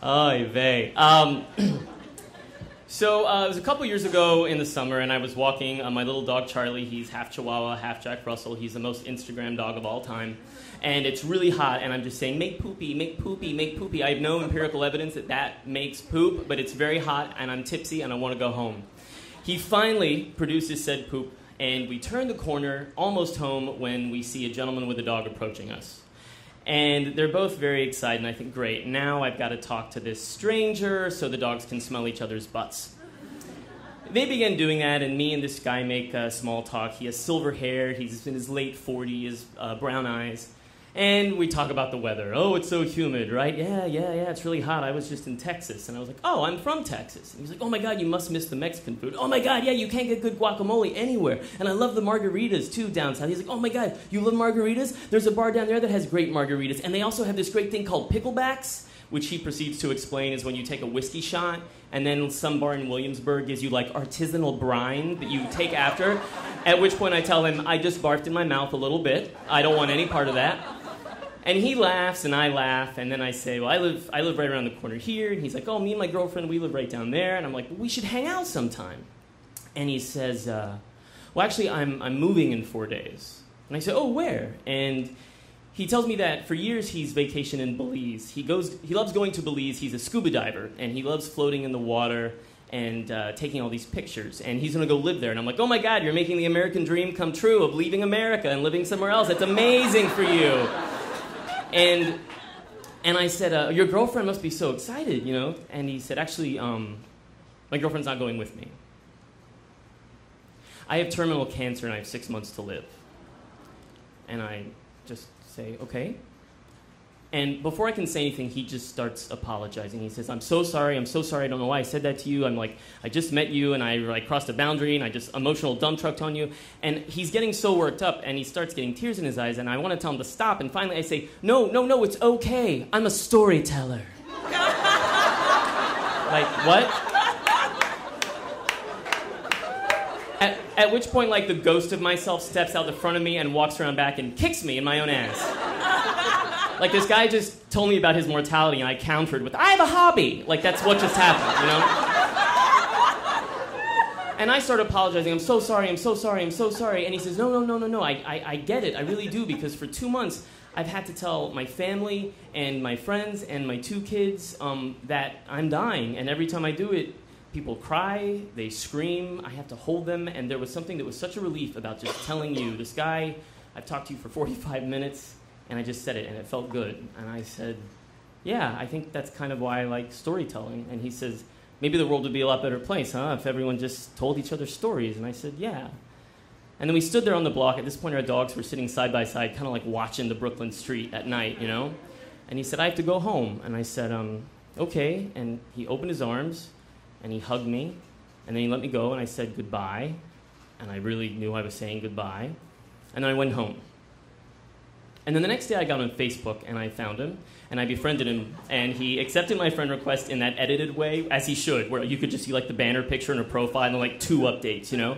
Oy vey. So it was a couple years ago in the summer, and I was walking my little dog Charlie. He's half Chihuahua, half Jack Russell. He's the most Instagram dog of all time. And it's really hot, and I'm just saying, make poopy, make poopy, make poopy. I have no empirical evidence that that makes poop, but it's very hot, and I'm tipsy, and I want to go home. He finally produces said poop, and we turn the corner, almost home, when we see a gentleman with a dog approaching us. And they're both very excited, and I think, great, now I've got to talk to this stranger so the dogs can smell each other's butts. They begin doing that, and me and this guy make small talk. He has silver hair, he's in his late 40s, brown eyes. And we talk about the weather. Oh, it's so humid, right? Yeah, it's really hot. I was just in Texas. And I was like, oh, I'm from Texas. And he's like, oh my God, you must miss the Mexican food. Oh my God, yeah, you can't get good guacamole anywhere. And I love the margaritas, too, down south. He's like, oh my God, you love margaritas? There's a bar down there that has great margaritas. And they also have this great thing called picklebacks, which he proceeds to explain is when you take a whiskey shot, and then some bar in Williamsburg gives you, like, artisanal brine that you take after, at which point I tell him, I just barfed in my mouth a little bit. I don't want any part of that. And he laughs, and I laugh, and then I say, well, I live right around the corner here. And he's like, oh, me and my girlfriend, we live right down there. And I'm like, well, we should hang out sometime. And he says, well, actually, I'm moving in 4 days. And I say, oh, where? And he tells me that for years he's vacationed in Belize. He loves going to Belize. He's a scuba diver, and he loves floating in the water and taking all these pictures. And he's going to go live there. And I'm like, oh, my God, you're making the American dream come true of leaving America and living somewhere else. That's amazing for you. And I said, your girlfriend must be so excited, you know? And he said, actually, my girlfriend's not going with me. I have terminal cancer and I have 6 months to live. And I just say, okay. And before I can say anything, he just starts apologizing. He says, I'm so sorry, I don't know why I said that to you. I'm like, I just met you, and I crossed a boundary, and I just emotional dump trucked on you. And he's getting so worked up, and he starts getting tears in his eyes, and I want to tell him to stop, and finally I say, no, it's okay. I'm a storyteller. Like, what? At which point, like, the ghost of myself steps out the front of me and walks around back and kicks me in my own ass. Like, this guy just told me about his mortality, and I countered with, I have a hobby. Like, that's what just happened, you know? And I start apologizing. I'm so sorry. And he says, no. I get it. I really do, because for 2 months, I've had to tell my family and my friends and my 2 kids that I'm dying. And every time I do it, people cry, they scream, I have to hold them. And there was something that was such a relief about just telling you, this guy, I've talked to you for 45 minutes, and I just said it, and it felt good. And I said, yeah, I think that's kind of why I like storytelling. And he says, maybe the world would be a lot better place, huh, if everyone just told each other stories. And I said, yeah. And then we stood there on the block. At this point, our dogs were sitting side by side, kind of like watching the Brooklyn street at night, you know? And he said, I have to go home. And I said, okay. And he opened his arms, and he hugged me, and then he let me go, and I said goodbye. And I really knew I was saying goodbye. And then I went home. And then the next day I got on Facebook, and I found him, and I befriended him, and he accepted my friend request in that edited way, as he should, where you could just see, like, the banner picture and a profile and, like, 2 updates, you know?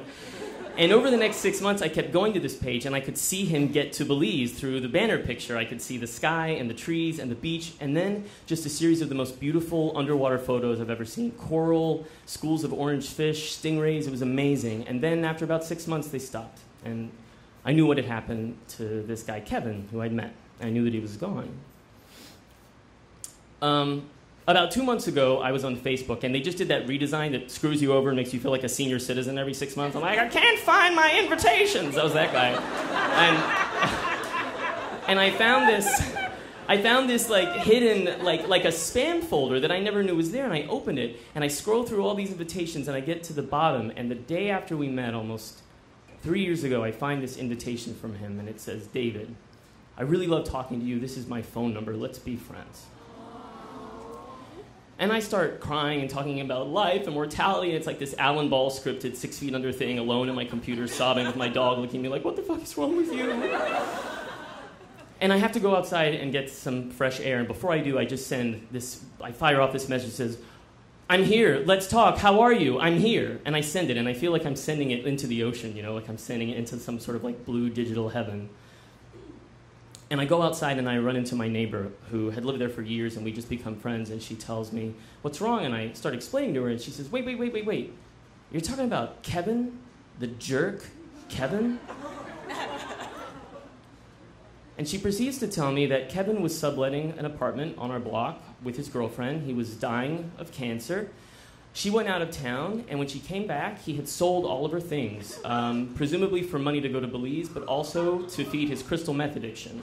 And over the next 6 months, I kept going to this page, and I could see him get to Belize through the banner picture. I could see the sky and the trees and the beach, and then just a series of the most beautiful underwater photos I've ever seen. Coral, schools of orange fish, stingrays. It was amazing. And then after about 6 months, they stopped, and I knew what had happened to this guy, Kevin, who I'd met. I knew that he was gone. About 2 months ago, I was on Facebook, and they just did that redesign that screws you over and makes you feel like a senior citizen every 6 months. I'm like, I can't find my invitations. I was that guy. And I found this like hidden, like a spam folder that I never knew was there, and I opened it, and I scroll through all these invitations, and I get to the bottom, and the day after we met, almost 3 years ago, I find this invitation from him, and it says, David, I really love talking to you. This is my phone number. Let's be friends. And I start crying and talking about life and mortality, and it's like this Alan Ball scripted 6 feet under thing, alone in my computer, sobbing with my dog looking at me like, what the fuck is wrong with you? And I have to go outside and get some fresh air, and before I do, I just I fire off this message that says, I'm here, let's talk, how are you? I'm here. And I send it, and I feel like I'm sending it into the ocean, you know, like I'm sending it into some sort of like blue digital heaven. And I go outside and I run into my neighbor who had lived there for years, and we just become friends, and she tells me, "What's wrong?" And I start explaining to her, and she says, "Wait. You're talking about Kevin? The jerk? Kevin?" And she proceeds to tell me that Kevin was subletting an apartment on our block with his girlfriend. He was dying of cancer. She went out of town, and when she came back, he had sold all of her things, presumably for money to go to Belize, but also to feed his crystal meth addiction.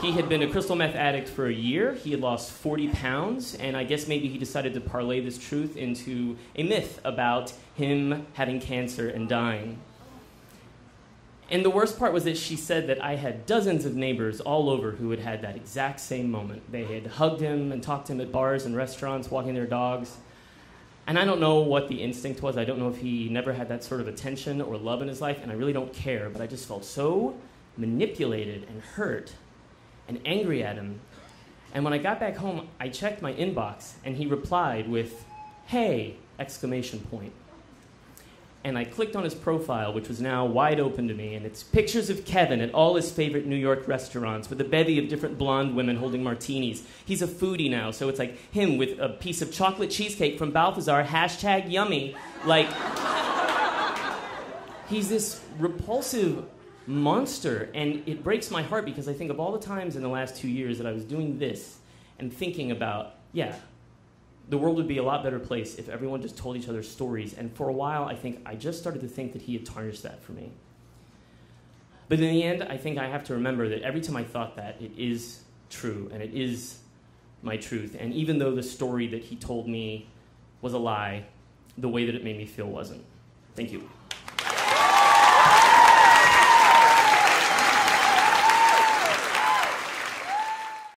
He had been a crystal meth addict for a year. He had lost 40 pounds, and I guess maybe he decided to parlay this truth into a myth about him having cancer and dying. And the worst part was that she said that I had dozens of neighbors all over who had had that exact same moment. They had hugged him and talked to him at bars and restaurants, walking their dogs. And I don't know what the instinct was. I don't know if he never had that sort of attention or love in his life, and I really don't care, but I just felt so manipulated and hurt and angry at him. And when I got back home, I checked my inbox, and he replied with, "Hey!" exclamation point. And I clicked on his profile, which was now wide open to me, and it's pictures of Kevin at all his favorite New York restaurants with a bevy of different blonde women holding martinis. He's a foodie now, so it's like him with a piece of chocolate cheesecake from Balthazar, #yummy. Like, he's this repulsive monster, and it breaks my heart because I think of all the times in the last 2 years that I was doing this and thinking about, the world would be a lot better place if everyone just told each other stories. And for a while, I think I just started to think that he had tarnished that for me. But in the end, I think I have to remember that every time I thought that, it is true, and it is my truth. And even though the story that he told me was a lie, the way that it made me feel wasn't. Thank you.